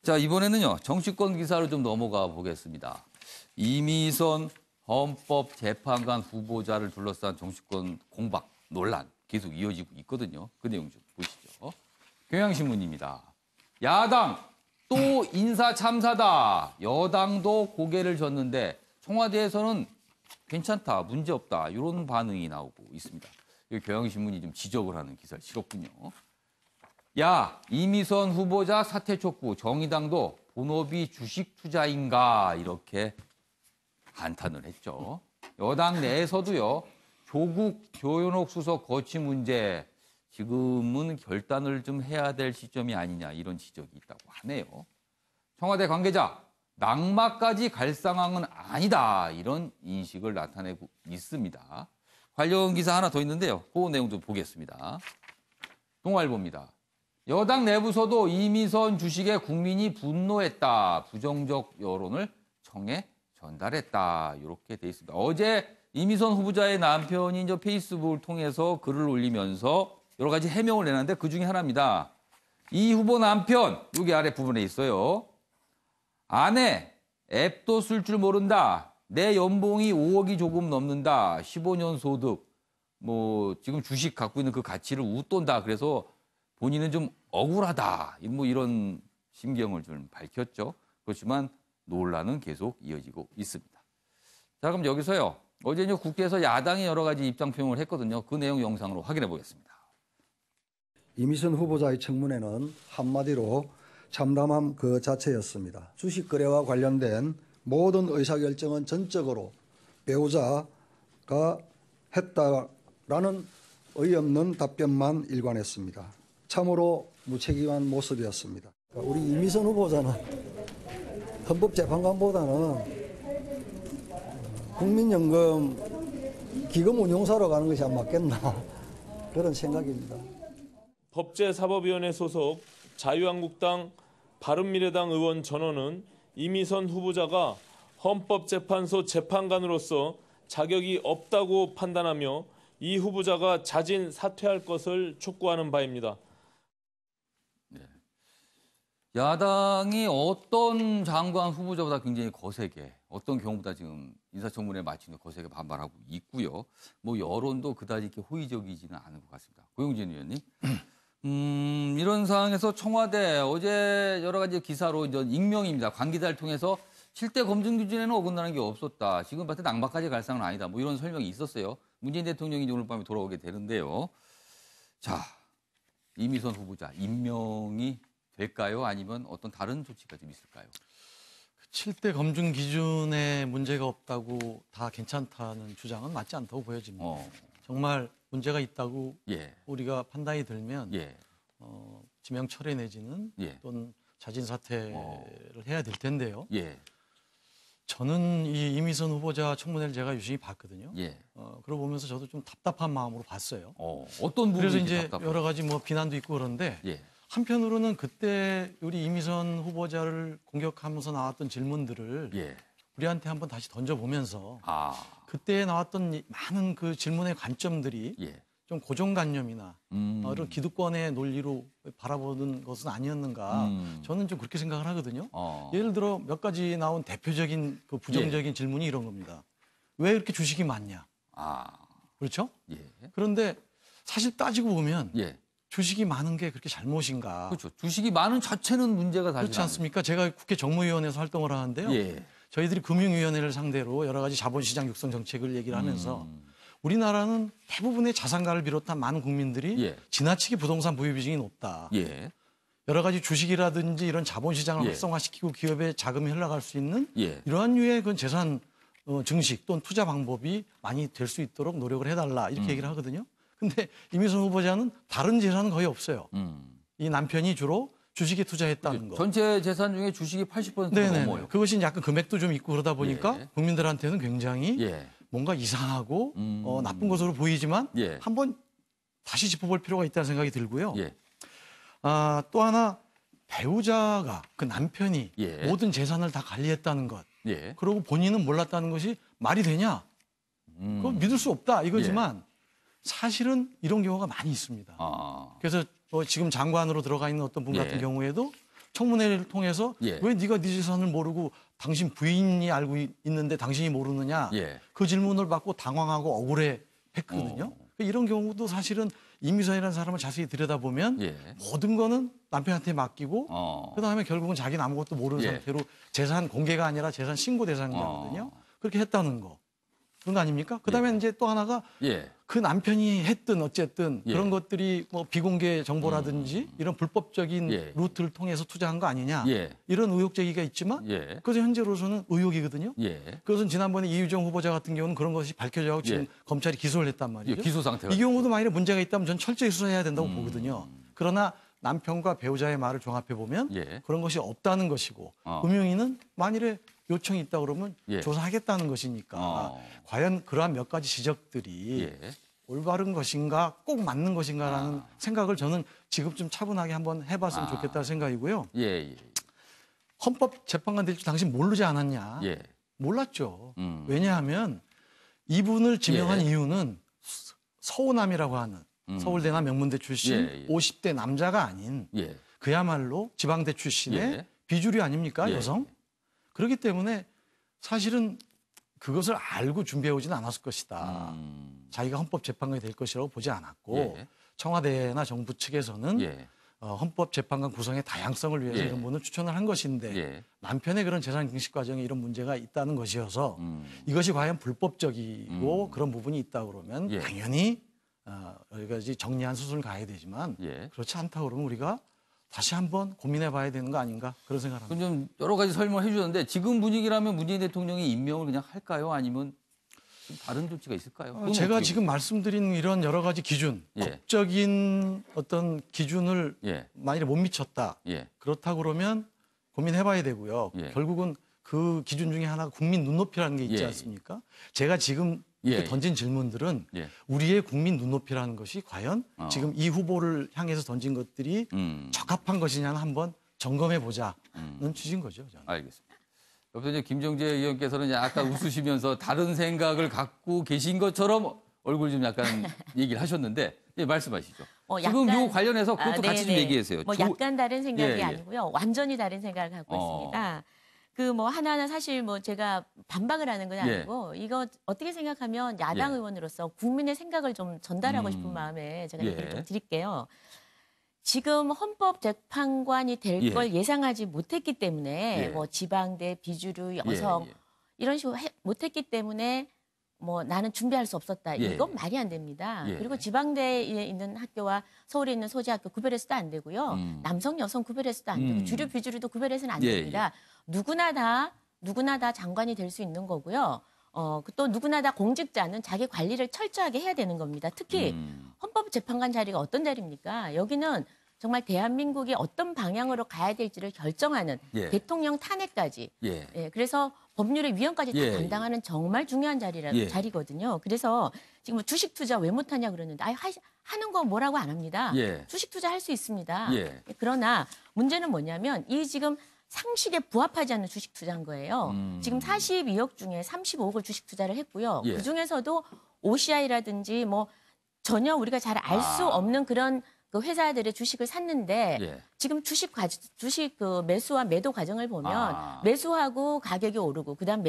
자, 이번에는요, 정치권 기사로 좀 넘어가 보겠습니다. 이미선 헌법재판관 후보자를 둘러싼 정치권 공박, 논란 계속 이어지고 있거든요. 그 내용 좀 보시죠. 경향신문입니다. 야당 또 인사 참사다. 여당도 고개를 젓는데 청와대에서는 괜찮다, 문제없다 이런 반응이 나오고 있습니다. 경향신문이 좀 지적을 하는 기사를 실었군요. 야, 이미선 후보자 사퇴 촉구, 정의당도 본업이 주식 투자인가 이렇게 한탄을 했죠. 여당 내에서도요. 조국 조현옥 수석 거취 문제 지금은 결단을 좀 해야 될 시점이 아니냐 이런 지적이 있다고 하네요. 청와대 관계자 낙마까지 갈 상황은 아니다 이런 인식을 나타내고 있습니다. 관련 기사 하나 더 있는데요. 그 내용도 보겠습니다. 동아일보입니다. 여당 내부서도 이미선 주식에 국민이 분노했다. 부정적 여론을 청에 전달했다. 이렇게 돼 있습니다. 어제 이미선 후보자의 남편이 이제 페이스북을 통해서 글을 올리면서 여러 가지 해명을 내놨는데 그중에 하나입니다. 이 후보 남편, 여기 아래 부분에 있어요. 아내, 앱도 쓸 줄 모른다. 내 연봉이 5억이 조금 넘는다. 15년 소득, 지금 주식 갖고 있는 그 가치를 웃돈다. 그래서 본인은 좀 억울하다. 이런 심경을 좀 밝혔죠. 그렇지만 논란은 계속 이어지고 있습니다. 자, 그럼 여기서요. 어제 국회에서 야당이 여러 가지 입장 표명을 했거든요. 그 내용 영상으로 확인해 보겠습니다. 이미선 후보자의 청문회는 한마디로 참담함 그 자체였습니다. 주식 거래와 관련된 모든 의사결정은 전적으로 배우자가 했다라는 어이없는 답변만 일관했습니다. 참으로 무책임한 모습이었습니다. 우리 이미선 후보자는 헌법재판관보다는 국민연금 기금 운용사로 가는 것이 안 맞겠나 그런 생각입니다. 법제사법위원회 소속 자유한국당 바른미래당 의원 전원은 이미선 후보자가 헌법재판소 재판관으로서 자격이 없다고 판단하며 이 후보자가 자진 사퇴할 것을 촉구하는 바입니다. 야당이 어떤 장관 후보자보다 굉장히 거세게, 어떤 경우보다 지금 인사청문회 마치는 거세게 반발하고 있고요. 여론도 그다지 이렇게 호의적이지는 않은 것 같습니다. 고용진 의원님. 이런 상황에서 청와대 어제 여러 가지 기사로 이제 익명입니다. 관계자를 통해서 7대 검증 기준에는 어긋나는 게 없었다. 지금 봤을 때 낙마까지 갈 상황은 아니다. 이런 설명이 있었어요. 문재인 대통령이 오늘 밤에 돌아오게 되는데요. 자, 이미선 후보자 임명이 될까요? 아니면 어떤 다른 조치가 좀 있을까요? 7대 검증 기준에 문제가 없다고 다 괜찮다는 주장은 맞지 않다고 보여집니다. 정말 문제가 있다고 우리가 판단이 들면 지명 철회 내지는 또는 자진 사퇴를 해야 될 텐데요. 저는 이 이미선 후보자 청문회를 제가 유심히 봤거든요. 그러고 보면서 저도 좀 답답한 마음으로 봤어요. 어떤 부분이 그래서 이제 답답해요? 여러 가지 비난도 있고 그런데 한편으로는 그때 우리 이미선 후보자를 공격하면서 나왔던 질문들을 우리한테 한번 다시 던져보면서 그때 나왔던 많은 그 질문의 관점들이 좀 고정관념이나 이런 기득권의 논리로 바라보는 것은 아니었는가 저는 좀 그렇게 생각을 하거든요. 예를 들어 몇 가지 나온 대표적인 그 부정적인 질문이 이런 겁니다. 왜 이렇게 주식이 많냐? 그렇죠? 그런데 사실 따지고 보면 주식이 많은 게 그렇게 잘못인가? 그렇죠. 주식이 많은 자체는 문제가 사실 그렇지 않습니까? 제가 국회 정무위원회에서 활동을 하는데요. 저희들이 금융위원회를 상대로 여러 가지 자본시장 육성 정책을 얘기를 하면서 우리나라는 대부분의 자산가를 비롯한 많은 국민들이 지나치게 부동산 보유 비중이 높다. 여러 가지 주식이라든지 이런 자본시장을 활성화시키고 기업의 자금이 흘러갈 수 있는 이러한 류의 그 재산 증식 또는 투자 방법이 많이 될 수 있도록 노력을 해달라 이렇게 얘기를 하거든요. 근데 이미선 후보자는 다른 재산은 거의 없어요. 이 남편이 주로 주식에 투자했다는 거. 전체 재산 중에 주식이 80%가 넘어요. 그것이 약간 금액도 좀 있고 그러다 보니까 국민들한테는 굉장히 뭔가 이상하고 나쁜 것으로 보이지만 한번 다시 짚어볼 필요가 있다는 생각이 들고요. 또 하나 배우자가 그 남편이 모든 재산을 다 관리했다는 것. 그리고 본인은 몰랐다는 것이 말이 되냐? 그건 믿을 수 없다 이거지만 사실은 이런 경우가 많이 있습니다. 그래서 지금 장관으로 들어가 있는 어떤 분 같은 경우에도 청문회를 통해서 예. 왜 네가 네 재산을 모르고 당신 부인이 알고 있는데 당신이 모르느냐. 예. 그 질문을 받고 당황하고 억울해했거든요. 이런 경우도 사실은 이미선이라는 사람을 자세히 들여다보면 예. 모든 거는 남편한테 맡기고 그다음에 결국은 자기는 아무것도 모르는 예. 상태로 재산 공개가 아니라 재산 신고 대상자거든요. 그렇게 했다는 거. 그런 거 아닙니까? 그다음에 이제 또 하나가 예. 그 남편이 했든 어쨌든 예. 그런 것들이 뭐 비공개 정보라든지 이런 불법적인 예. 루트를 통해서 투자한 거 아니냐. 예. 이런 의혹 제기가 있지만 예. 그것은 현재로서는 의혹이거든요. 예. 그것은 지난번에 이유정 후보자 같은 경우는 그런 것이 밝혀져서 지금 예. 검찰이 기소를 했단 예. 말이죠. 기소 상태가. 이 경우도 만약에 문제가 있다면 전 철저히 수사해야 된다고 보거든요. 그러나 남편과 배우자의 말을 종합해 보면 예. 그런 것이 없다는 것이고 금융위는 만일에 요청이 있다 그러면 예. 조사하겠다는 것이니까 과연 그러한 몇 가지 지적들이 예. 올바른 것인가 꼭 맞는 것인가라는 생각을 저는 지금쯤 차분하게 한번 해봤으면 좋겠다는 생각이고요. 예. 예. 헌법재판관 될 줄 당신 모르지 않았냐? 예. 몰랐죠. 왜냐하면 이분을 지명한 예. 이유는 서우남이라고 하는 서울대나 명문대 출신 예, 예. 50대 남자가 아닌 예. 그야말로 지방대 출신의 예. 비주류 아닙니까? 예. 여성? 그렇기 때문에 사실은 그것을 알고 준비해 오지는 않았을 것이다. 자기가 헌법재판관이 될 것이라고 보지 않았고 예. 청와대나 정부 측에서는 예. 헌법재판관 구성의 다양성을 위해서 예. 이런 분을 추천을 한 것인데 예. 남편의 그런 재산 증식 과정에 이런 문제가 있다는 것이어서 이것이 과연 불법적이고 그런 부분이 있다 그러면 예. 당연히 여러 가지 정리한 수순을 가야 되지만 예. 그렇지 않다 그러면 우리가 다시 한번 고민해 봐야 되는 거 아닌가 그런 생각을 합니다. 그럼 좀 여러 가지 설명을 해주셨는데 지금 분위기라면 문재인 대통령이 임명을 그냥 할까요? 아니면 좀 다른 조치가 있을까요? 그건 제가 어떻게 지금 말씀드린 이런 여러 가지 기준, 예. 법적인 어떤 기준을 예. 만일에 못 미쳤다. 예. 그렇다 그러면 고민해 봐야 되고요. 예. 결국은 그 기준 중에 하나가 국민 눈높이라는 게 있지 예. 않습니까? 제가 지금 예. 이렇게 던진 질문들은 예. 우리의 국민 눈높이라는 것이 과연 지금 이 후보를 향해서 던진 것들이 적합한 것이냐는 한번 점검해 보자는 취지인 거죠. 저는. 알겠습니다. 옆에 이제 김정재 의원께서는 약간 웃으시면서 다른 생각을 갖고 계신 것처럼 얼굴 좀 약간 얘기를 하셨는데 예, 말씀하시죠. 지금 요 관련해서 그것도 같이 좀 얘기하세요. 뭐 약간 다른 생각이 예. 아니고요. 완전히 다른 생각을 갖고 있습니다. 그 뭐 하나는 사실 뭐 제가 반박을 하는 건 아니고 이거 어떻게 생각하면 야당 예. 의원으로서 국민의 생각을 좀 전달하고 싶은 마음에 제가 예. 얘기를 좀 드릴게요. 지금 헌법재판관이 될 걸 예상하지 못했기 때문에 예. 뭐 지방대, 비주류, 여성 예. 이런 식으로 못했기 때문에 뭐 나는 준비할 수 없었다. 예. 이건 말이 안 됩니다. 예. 그리고 지방대에 있는 학교와 서울에 있는 소재학교 구별해서도 안 되고요. 남성, 여성 구별해서도 안 되고 주류, 비주류도 구별해서는 안 예, 됩니다. 누구나 다 장관이 될 수 있는 거고요. 또 누구나 다 공직자는 자기 관리를 철저하게 해야 되는 겁니다. 특히 헌법재판관 자리가 어떤 자리입니까? 여기는 정말 대한민국이 어떤 방향으로 가야 될지를 결정하는 예. 대통령 탄핵까지 예. 그래서 법률의 위원까지 예. 다 담당하는 정말 중요한 자리거든요. 그래서 지금 뭐 주식 투자 왜 못하냐 그러는데 하는 거 뭐라고 안 합니다. 예. 주식 투자 할 수 있습니다. 예. 그러나 문제는 뭐냐면 이 지금 상식에 부합하지 않는 주식 투자한 거예요. 지금 42억 중에 35억을 주식 투자를 했고요. 예. 그중에서도 OCI라든지 뭐 전혀 우리가 잘 알 수 없는 그런 그 회사들의 주식을 샀는데 예. 지금 주식 그 매수와 매도 과정을 보면 매수하고 가격이 오르고 그다음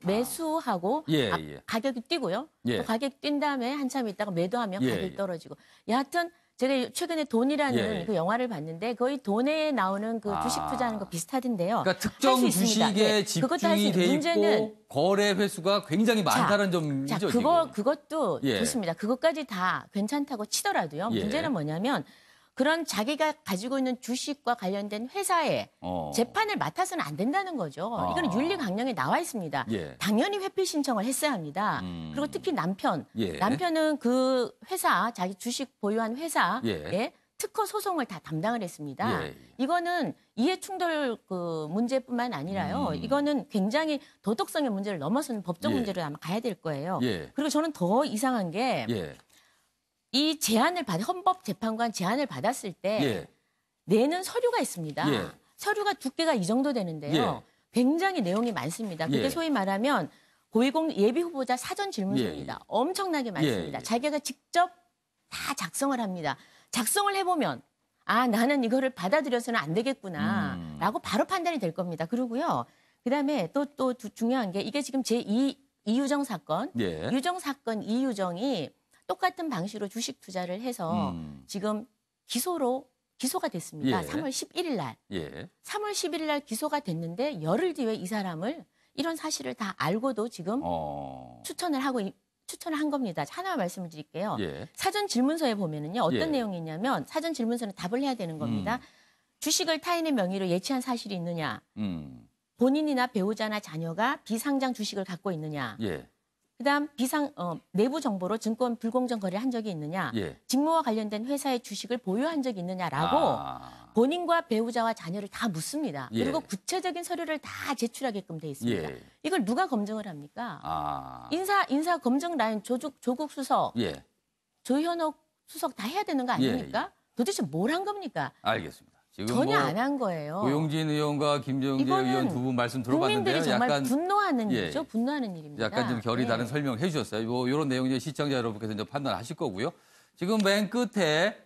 매수하고 예, 예. 가격이 뛰고요. 예. 또 가격이 뛴 다음에 한참 있다가 매도하면 예, 가격이 예. 떨어지고. 여하튼 제가 최근에 돈이라는 예. 그 영화를 봤는데 거의 돈에 나오는 그 주식 투자하는 거 비슷하던데요. 그러니까 할 특정 수 있습니다. 주식에 그것도 할수 집중이 돼 문제는 있고 거래 횟수가 굉장히 많다는 점이죠. 자, 지금. 그것도 예. 좋습니다. 그것까지 다 괜찮다고 치더라도요. 예. 문제는 뭐냐면 그런 자기가 가지고 있는 주식과 관련된 회사에 재판을 맡아서는 안 된다는 거죠. 이거는 윤리 강령에 나와 있습니다. 예. 당연히 회피 신청을 했어야 합니다. 그리고 특히 남편은 그 회사, 자기 주식 보유한 회사에 예. 특허 소송을 다 담당을 했습니다. 예. 이거는 이해충돌 그 문제뿐만 아니라요. 이거는 굉장히 도덕성의 문제를 넘어서는 법적 예. 문제로 아마 가야 될 거예요. 예. 그리고 저는 더 이상한 게 이 헌법재판관 제안을 받았을 때 예. 내는 서류가 있습니다. 예. 서류가 두께가 이 정도 되는데요. 굉장히 내용이 많습니다. 그게 예. 소위 말하면 고위공 예비 후보자 사전 질문서입니다. 예. 엄청나게 많습니다. 예. 자기가 직접 다 작성을 합니다. 작성을 해보면 아, 나는 이거를 받아들여서는 안 되겠구나라고 바로 판단이 될 겁니다. 그리고요. 그다음에 또 중요한 게 이게 지금 이유정 사건, 예. 유정 사건 이유정이 똑같은 방식으로 주식 투자를 해서 지금 기소가 됐습니다. 예. 3월 11일 날. 예. 3월 11일 날 기소가 됐는데 열흘 뒤에 이 사람을 이런 사실을 다 알고도 지금 추천을 한 겁니다. 하나 말씀을 드릴게요. 예. 사전 질문서에 보면은요. 어떤 예. 내용이 있냐면 사전 질문서는 답을 해야 되는 겁니다. 주식을 타인의 명의로 예치한 사실이 있느냐. 본인이나 배우자나 자녀가 비상장 주식을 갖고 있느냐. 예. 그다음 내부 정보로 증권 불공정 거래를 한 적이 있느냐. 예. 직무와 관련된 회사의 주식을 보유한 적이 있느냐라고 본인과 배우자와 자녀를 다 묻습니다. 예. 그리고 구체적인 서류를 다 제출하게끔 돼 있습니다. 예. 이걸 누가 검증을 합니까? 아. 인사 검증 라인 조국 수석, 예. 조현옥 수석 다 해야 되는 거 아닙니까? 도대체 뭘 한 겁니까? 알겠습니다. 지금 전혀 안 한 거예요. 고용진 의원과 김정재 의원 두 분 말씀 들어봤는데요. 국민들이 정말 약간 분노하는 예. 일이죠. 분노하는 일입니다. 약간 좀 결이 예. 다른 설명을 해주셨어요. 이런 내용 이제 시청자 여러분께서 이제 판단하실 거고요. 지금 맨 끝에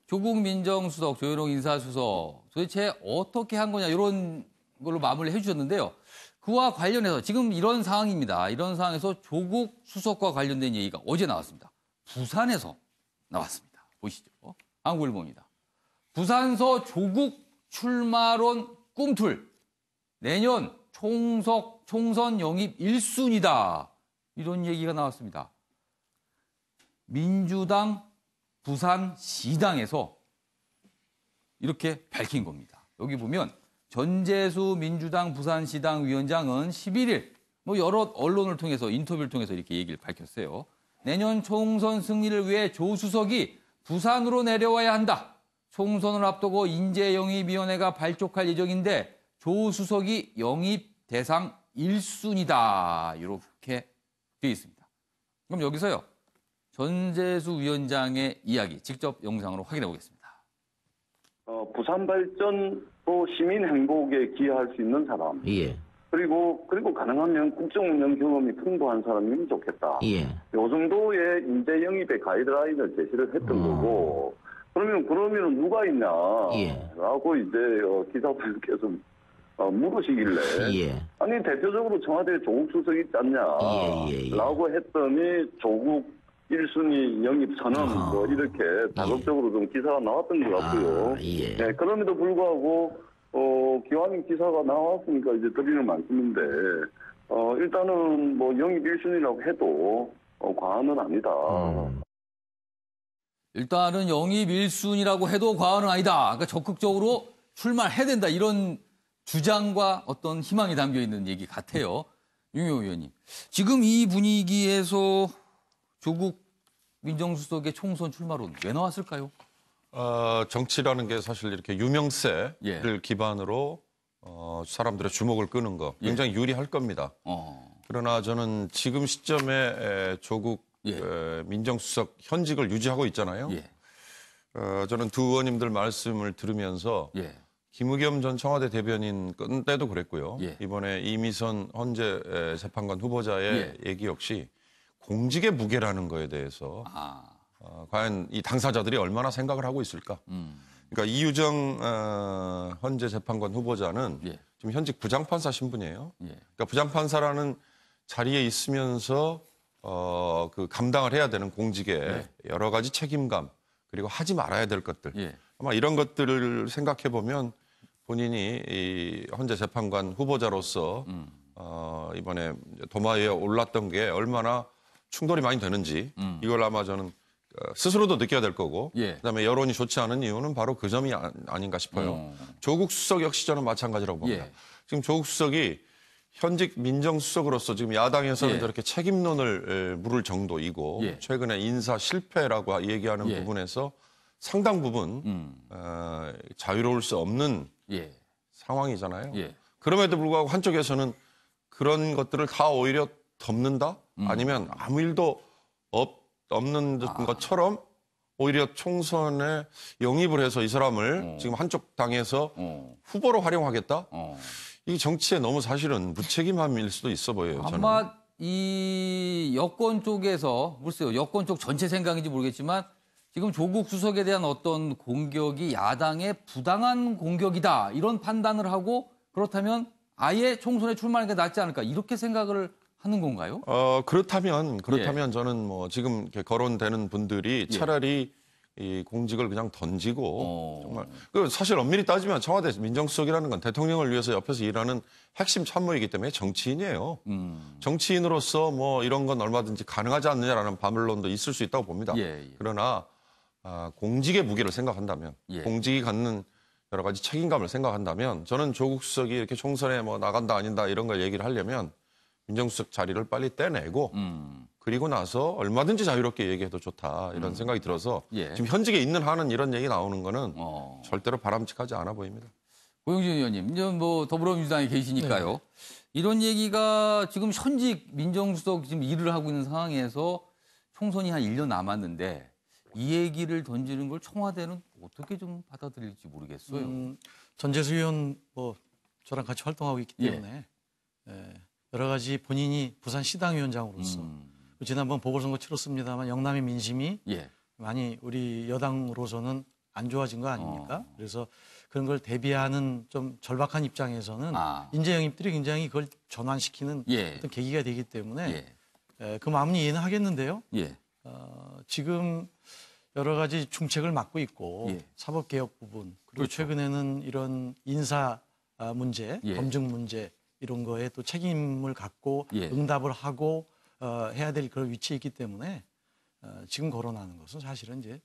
조국 민정수석, 조현옥 인사수석 도대체 어떻게 한 거냐 이런 걸로 마무리를 해주셨는데요. 그와 관련해서 지금 이런 상황입니다. 이런 상황에서 조국 수석과 관련된 얘기가 어제 나왔습니다. 부산에서 나왔습니다. 보시죠. 한국일보입니다. 부산서 조국 출마론 꿈틀. 내년 총선 영입 1순위다. 이런 얘기가 나왔습니다. 민주당 부산시당에서 이렇게 밝힌 겁니다. 여기 보면 전재수 민주당 부산시당 위원장은 11일 여러 언론을 통해서 인터뷰를 통해서 이렇게 얘기를 밝혔어요. 내년 총선 승리를 위해 조 수석이 부산으로 내려와야 한다. 총선을 앞두고 인재영입위원회가 발족할 예정인데 조 수석이 영입 대상 1순위다. 이렇게 되어 있습니다. 그럼 여기서요. 전재수 위원장의 이야기 직접 영상으로 확인해 보겠습니다. 부산 발전 또 시민 행복에 기여할 수 있는 사람. 예. 그리고 가능하면 국정 운영 경험이 풍부한 사람이면 좋겠다. 예. 요 정도의 인재 영입의 가이드라인을 제시를 했던 거고. 그러면 누가 있냐? 예. 라고 이제 기자분께서 물으시길래. 예. 아니 대표적으로 청와대에 조국 수석이 있지 않냐? 예. 라고 했더니 조국 1순위 영입 선언 이렇게 다각적으로 좀 기사가 나왔던 것 같고요. 예. 네, 그럼에도 불구하고 기왕 기사가 나왔으니까 이제 드리는 말씀인데 일단은 영입 1순위라고 해도 과언은 아니다. 일단은 영입 1순위라고 해도 과언은 아니다. 그러니까 적극적으로 출마해야 된다. 이런 주장과 어떤 희망이 담겨 있는 얘기 같아요. 윤영호 의원님. 지금 이 분위기에서 조국 민정수석의 총선 출마론 왜 나왔을까요? 정치라는 게 사실 이렇게 유명세를 예. 기반으로 사람들의 주목을 끄는 거 굉장히 유리할 겁니다. 그러나 저는 지금 시점에 조국 민정수석 현직을 유지하고 있잖아요. 예. 저는 두 의원님들 말씀을 들으면서 예. 김의겸 전 청와대 대변인 때도 그랬고요. 예. 이번에 이미선 헌재 재판관 후보자의 얘기 역시 공직의 무게라는 거에 대해서 과연 이 당사자들이 얼마나 생각을 하고 있을까. 그러니까 이유정 헌재 재판관 후보자는 지금 현직 부장판사 신분이에요. 그러니까 부장판사라는 자리에 있으면서 그 감당을 해야 되는 공직의 여러 가지 책임감 그리고 하지 말아야 될 것들 아마 이런 것들을 생각해 보면 본인이 이 헌재 재판관 후보자로서 이번에 도마 위에 올랐던 게 얼마나 충돌이 많이 되는지 이걸 아마 저는 스스로도 느껴야 될 거고 그다음에 여론이 좋지 않은 이유는 바로 그 점이 아닌가 싶어요. 조국 수석 역시 저는 마찬가지라고 봅니다. 지금 조국 수석이 현직 민정수석으로서 지금 야당에서는 저렇게 책임론을 물을 정도이고 최근에 인사 실패라고 얘기하는 부분에서 상당 부분 자유로울 수 없는 상황이잖아요. 그럼에도 불구하고 한쪽에서는 그런 것들을 다 오히려 덮는다? 아니면 아무 일도 없는 것처럼 오히려 총선에 영입을 해서 이 사람을 지금 한쪽 당에서 후보로 활용하겠다? 이 정치에 너무 사실은 무책임함일 수도 있어 보여요. 저는. 아마 이 여권 쪽에서 글쎄요. 여권 쪽 전체 생각인지 모르겠지만 지금 조국 수석에 대한 어떤 공격이 야당의 부당한 공격이다 이런 판단을 하고 그렇다면 아예 총선에 출마하는 게 낫지 않을까 이렇게 생각을 하는 건가요? 그렇다면 저는 뭐 지금 이렇게 거론되는 분들이 차라리 이 공직을 그냥 던지고 정말 그 사실 엄밀히 따지면 청와대 민정수석이라는 건 대통령을 위해서 옆에서 일하는 핵심 참모이기 때문에 정치인이에요. 정치인으로서 뭐 이런 건 얼마든지 가능하지 않느냐라는 반론도 있을 수 있다고 봅니다. 그러나 공직의 무게를 생각한다면 공직이 갖는 여러 가지 책임감을 생각한다면 저는 조국 수석이 이렇게 총선에 뭐 나간다 아닌다 이런 걸 얘기를 하려면 민정수석 자리를 빨리 떼내고 그리고 나서 얼마든지 자유롭게 얘기해도 좋다 이런 생각이 들어서 지금 현직에 있는 한은 이런 얘기 나오는 거는 절대로 바람직하지 않아 보입니다. 고영진 의원님, 이제 뭐 더불어민주당에 계시니까요. 이런 얘기가 지금 현직 민정수석 지금 일을 하고 있는 상황에서 총선이 한 1년 남았는데 이 얘기를 던지는 걸 청와대는 어떻게 좀 받아들일지 모르겠어요. 전재수 의원 뭐 저랑 같이 활동하고 있기 때문에 여러 가지 본인이 부산 시당위원장으로서 지난번 보궐선거 치렀습니다만 영남의 민심이 많이 우리 여당으로서는 안 좋아진 거 아닙니까? 그래서 그런 걸 대비하는 좀 절박한 입장에서는 인재 영입들이 굉장히 그걸 전환시키는 어떤 계기가 되기 때문에 그 마음은 이해는 하겠는데요. 지금 여러 가지 중책을 맡고 있고 사법개혁 부분 그리고 최근에는 이런 인사 문제, 검증 문제 이런 거에 또 책임을 갖고 응답을 하고 해야 될 그런 위치에 있기 때문에 지금 거론하는 것은 사실은 이제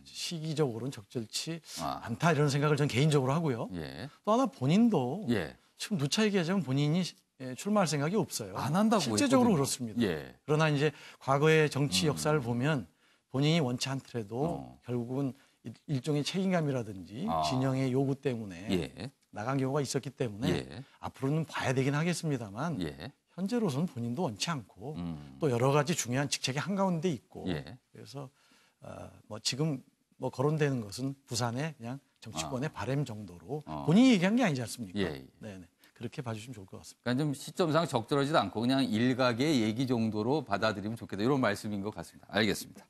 시기적으로는 적절치 않다 이런 생각을 저는 개인적으로 하고요. 또 하나 본인도 지금 누차 얘기하자면 본인이 출마할 생각이 없어요. 안 한다고 실제적으로 했거든요. 그렇습니다. 그러나 이제 과거의 정치 역사를 보면 본인이 원치 않더라도 결국은 일종의 책임감이라든지 진영의 요구 때문에 나간 경우가 있었기 때문에 앞으로는 봐야 되긴 하겠습니다만 현재로서는 본인도 원치 않고 또 여러 가지 중요한 직책이 한가운데 있고 그래서 뭐 지금 뭐 거론되는 것은 부산의 그냥 정치권의 바램 정도로 본인이 얘기한 게 아니지 않습니까? 네네. 그렇게 봐주시면 좋을 것 같습니다. 그러니까 좀 시점상 적절하지도 않고 그냥 일각의 얘기 정도로 받아들이면 좋겠다 이런 말씀인 것 같습니다. 알겠습니다.